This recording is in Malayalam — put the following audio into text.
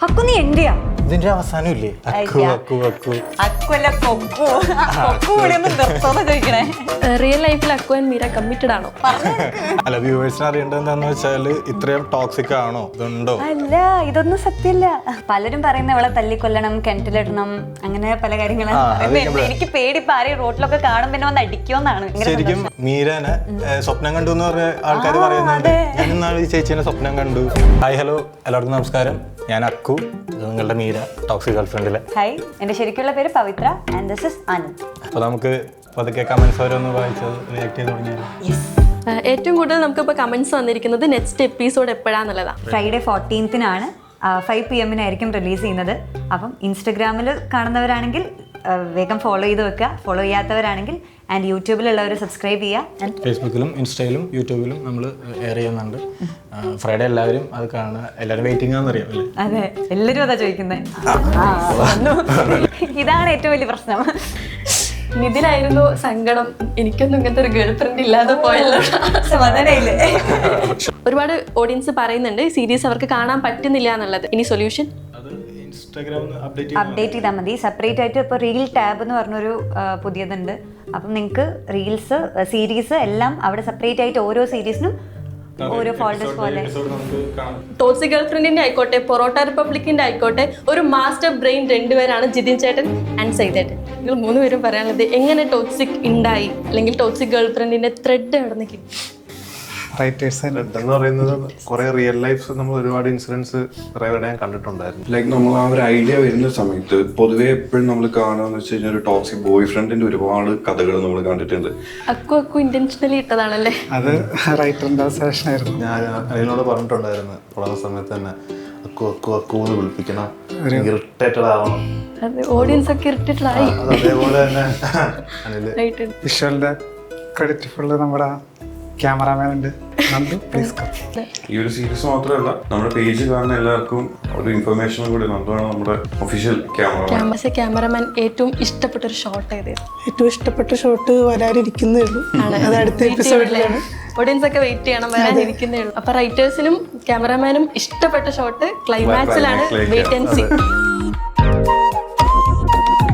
അക്കു നീ എന്റെയാ? ഇതിന്റെ അവസാനം ഇല്ലേ അക്കു അക്കു അക്കു അക്കുവല്ല കൊക്കു. കൊക്കു കൂടി ഒന്ന് നിർത്തോന്ന് ചോദിക്കണേ. റിയൽ ലൈഫിൽ അക്കു ആൻഡ് മീര കമ്മിറ്റഡ് ആണോ? അല്ല, വ്യൂവേഴ്സിന് അറിയേണ്ടത് എന്താന്ന് വെച്ചാല് ഇത്രയും ടോക്സിക് ആണോ ഇതുണ്ടോ? അല്ല, ഇതൊന്നും സത്യമല്ല. പലരും പറയുന്ന അവളെ തല്ലിക്കൊല്ലണം, കിണറ്റിലിടണം, അങ്ങനെ പല കാര്യങ്ങളും. എനിക്ക് പേടി ഇപ്പൊ ആരെയും റോഡിലൊക്കെ കാണും പിന്നെ വന്ന് അടിക്കുമെന്നാണ്. ശരിക്കും മീരനെ സ്വപ്നം കണ്ടു എന്ന് പറഞ്ഞ ആൾക്കാർ പറയുന്നുണ്ട്. ഞാൻ ഇന്നാൾ ഈ ചേച്ചീനെ സ്വപ്നം കണ്ടു. ഹായ് ഹലോ എല്ലാവർക്കും നമസ്കാരം. ഞാൻ അക്കു, നിങ്ങളുടെ മീര, ടോക്സിക് ഗേൾഫ്രണ്ടിലെ. ഹായ്, എന്റെ ശരിക്കുള്ള പേര് പവിത്ര ആൻഡ് ദിസ് ഇസ് ആനന്ദ്. അപ്പൊ നമുക്ക് പതുക്കെ കമന്റ്സ് ഓരോന്ന് വായിച്ചത് റിയാക്ട് ചെയ്ത് തുടങ്ങിയാൽ ഏറ്റവും കൂടുതൽ നമുക്കിപ്പോൾ കമന്റ്സ് വന്നിരിക്കുന്നത് നെക്സ്റ്റ് എപ്പിസോഡ് എപ്പോഴാന്നുള്ളതാണ്. ഫ്രൈഡേ 14 5 PM റിലീസ് ചെയ്യുന്നത്. അപ്പം ഇൻസ്റ്റഗ്രാമിൽ കാണുന്നവരാണെങ്കിൽ വേഗം ഫോളോ ചെയ്ത് വെക്കുക. ഫോളോ ചെയ്യാത്തവരാണെങ്കിൽ ആൻഡ് യൂട്യൂബിലുള്ളവർ സബ്സ്ക്രൈബ് ചെയ്യുക. ഫേസ്ബുക്കിലും ഇൻസ്റ്റയിലും യൂട്യൂബിലും നമ്മൾ എയർ ചെയ്യുന്നുണ്ട്. ഫ്രൈഡേ എല്ലാവരും അത് കാണുക. എല്ലാവരും വെയിറ്റിംഗ് ആണെന്നറിയാം അല്ലേ? അതെ, എല്ലാവരും അതാ ചോദിക്കുന്നത്. ഇതാണ് ഏറ്റവും വലിയ പ്രശ്നം. ഇതിലായിരുന്നു സങ്കടം. എനിക്കൊന്നും ഇങ്ങനത്തെ ഒരു ഗേൾ ഫ്രണ്ട് ഇല്ലാതെ പോയല്ലോ. സമാധാനമില്ലേ? ഒരുപാട് ഓഡിയൻസ് പറയുന്നുണ്ട് സീരീസ് അവർക്ക് കാണാൻ പറ്റുന്നില്ല എന്നുള്ളത്. ഇനി സൊല്യൂഷൻ അപ്ഡേറ്റ് ചെയ്താൽ മതി. സെപ്പറേറ്റ് ആയിട്ട് ഇപ്പോൾ റീൽ ടാബ് എന്ന് പറഞ്ഞൊരു പുതിയതുണ്ട്. അപ്പം നിങ്ങൾക്ക് റീൽസ്, സീരീസ് എല്ലാം അവിടെ സെപ്പറേറ്റ് ആയിട്ട് ഓരോ സീരീസിനും ഓരോ ഫോൾഡേഴ്സ് പോലെ. ടോക്സിക് ഗേൾ ഫ്രണ്ടിന്റെ ആയിക്കോട്ടെ, പൊറോട്ട റിപ്പബ്ലിക്കിന്റെ ആയിക്കോട്ടെ, ഒരു മാസ്റ്റർ ബ്രെയിൻ രണ്ടുപേരാണ് ജിതിൻ ചേട്ടൻ ആൻഡ് സൈതേട്ടൻ. നിങ്ങൾ 3 പേരും പറയാനുള്ളത് എങ്ങനെ ടോക്സിക് ഉണ്ടായി, അല്ലെങ്കിൽ ടോക്സിക് ഗേൾ ഫ്രണ്ടിന്റെ ത്രെഡ് എവിടെ നിന്ന്? റൈറ്റേഴ്സ് എന്ന് പറയുന്നത് കുറെ റിയൽ ലൈഫ് നമ്മൾ ഒരുപാട് ഇൻസിഡൻസ് ഞാൻ കണ്ടിട്ടുണ്ടായിരുന്നു. ലൈക്ക് നമ്മൾ ആ ഒരു ഐഡിയ വരുന്ന സമയത്ത് പൊതുവെ എപ്പോഴും നമ്മൾ കാണുകയെന്ന് വെച്ച് കഴിഞ്ഞാൽ ഒരു ടോക്സിക് ബോയ് ഫ്രണ്ടിന്റെ ഒരുപാട് കഥകൾ നമ്മൾ കണ്ടിട്ടുണ്ട്. അക്കു ഇന്റൻഷനലി ഇട്ടതാണല്ലേ? അത് റൈറ്ററിന്റെ സെഷൻ ആയിരുന്നു. ഞാൻ അതിനോട് പറഞ്ഞിട്ടുണ്ടായിരുന്നു തുടങ്ങുന്ന സമയത്ത് തന്നെ അക്കു അക്കു അക്കു എന്ന് വിളിപ്പിക്കണം, ഇറിറ്റേറ്റഡ് ആവണം. ഓഡിയൻസ് ഒക്കെ ഇറിറ്റേറ്റഡ് ആയി. അതേപോലെ തന്നെ വിഷ്വലിന്റെ ക്രെഡിറ്റ് ഫുള്ള് നമ്മുടെ ക്യാമറാമാൻ ഉണ്ട്. ഈ ഒരു സീരീസ് മാത്രമല്ല, നമ്മുടെ പേജ് കാണുന്ന എല്ലാവർക്കും ഒരു ഇൻഫർമേഷനും കൂടി നന്ദുവാണ് നമ്മുടെ ഒഫീഷ്യൽ ക്യാമറമാൻ. ഏറ്റവും ഇഷ്ടപ്പെട്ട ഒരു ഷോട്ട് ഏതായിരുന്നു? ഏറ്റവും ഇഷ്ടപ്പെട്ട ഷോട്ട് വരാനിരിക്കുന്നേ ഉള്ളൂ. അത് അടുത്ത എപ്പിസോഡിലാണ്. ഓഡിയൻസ് ഒക്കെ വെയിറ്റ് ചെയ്യണം, വരാനിരിക്കുന്നേ ഉള്ളൂ. അപ്പൊ റൈറ്റേഴ്സിനും ക്യാമറമാനും ഇഷ്ടപ്പെട്ട ഷോട്ട് ക്ലൈമാക്സിലാണ്. Wait and see.